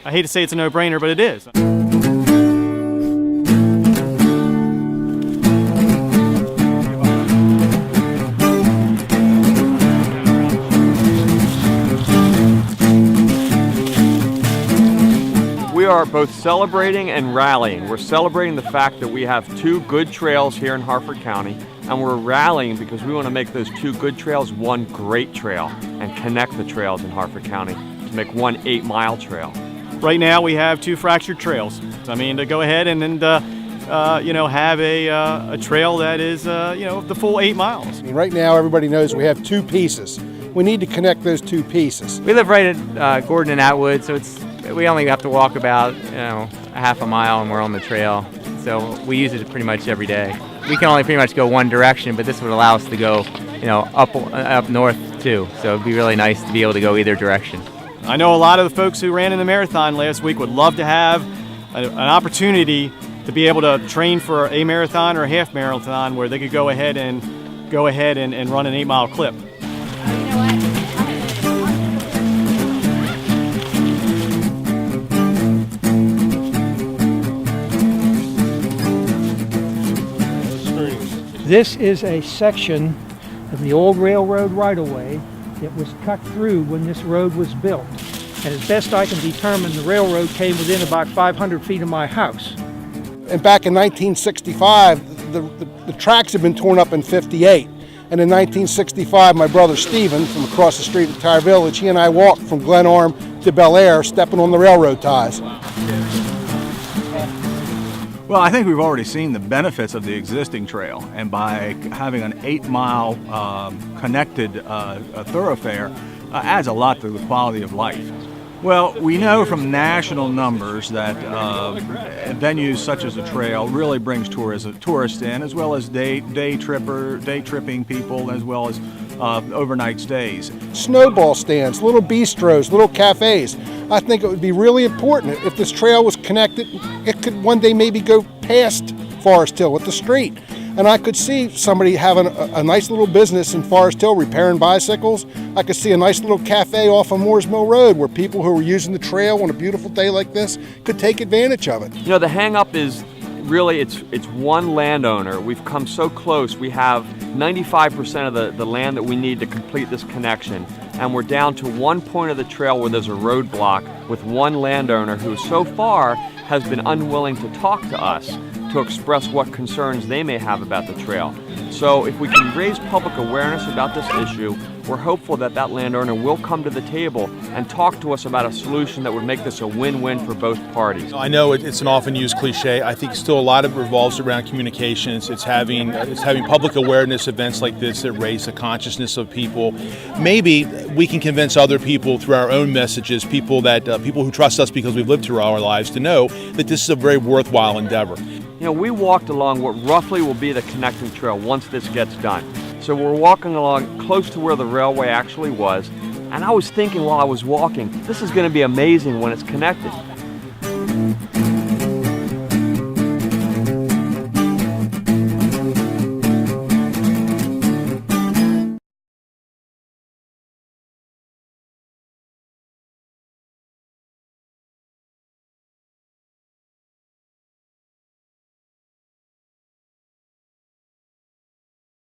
I hate to say it's a no-brainer, but it is. We are both celebrating and rallying. We're celebrating the fact that we have 2 good trails here in Harford County, and we're rallying because we want to make those 2 good trails one great trail and connect the trails in Harford County to make one 8-mile trail. Right now we have 2 fractured trails. I mean, to go ahead and have a trail that is the full 8 miles. Right now everybody knows we have 2 pieces. We need to connect those 2 pieces. We live right at Gordon and Atwood, so we only have to walk about a half a mile and we're on the trail. So we use it pretty much every day. We can only pretty much go one direction, but this would allow us to go up north too. So it'd be really nice to be able to go either direction. I know a lot of the folks who ran in the marathon last week would love to have an opportunity to be able to train for a marathon or a half marathon where they could go ahead and run an 8-mile clip. This is a section of the old railroad right-of-way that was cut through when this road was built. And as best I can determine, the railroad came within about 500 feet of my house. And back in 1965, the tracks had been torn up in 58. And in 1965, my brother Stephen, from across the street at Tire Village, he and I walked from Glen Arm to Bel Air, stepping on the railroad ties. Well, I think we've already seen the benefits of the existing trail, and by having an 8-mile connected thoroughfare adds a lot to the quality of life. Well, we know from national numbers that venues such as the trail really brings tourists in, as well as day tripping people, as well as overnight stays. Snowball stands, little bistros, little cafes. I think it would be really important if this trail was connected. It could one day maybe go past Forest Hill with the street. And I could see somebody having a nice little business in Forest Hill repairing bicycles. I could see a nice little cafe off of Moores Mill Road where people who are using the trail on a beautiful day like this could take advantage of it. You know, the hang-up is really it's one landowner. We've come so close. We have 95% of the land that we need to complete this connection. And we're down to one point of the trail where there's a roadblock with one landowner who so far has been unwilling to talk to us to express what concerns they may have about the trail. So if we can raise public awareness about this issue, we're hopeful that that landowner will come to the table and talk to us about a solution that would make this a win-win for both parties. I know it's an often used cliche. I think still a lot of it revolves around communications. It's having public awareness events like this that raise the consciousness of people. Maybe we can convince other people through our own messages, people who trust us because we've lived through our lives, to know that this is a very worthwhile endeavor. You know, we walked along what roughly will be the connecting trail once this gets done. So we're walking along close to where the railway actually was, and I was thinking while I was walking, this is going to be amazing when it's connected.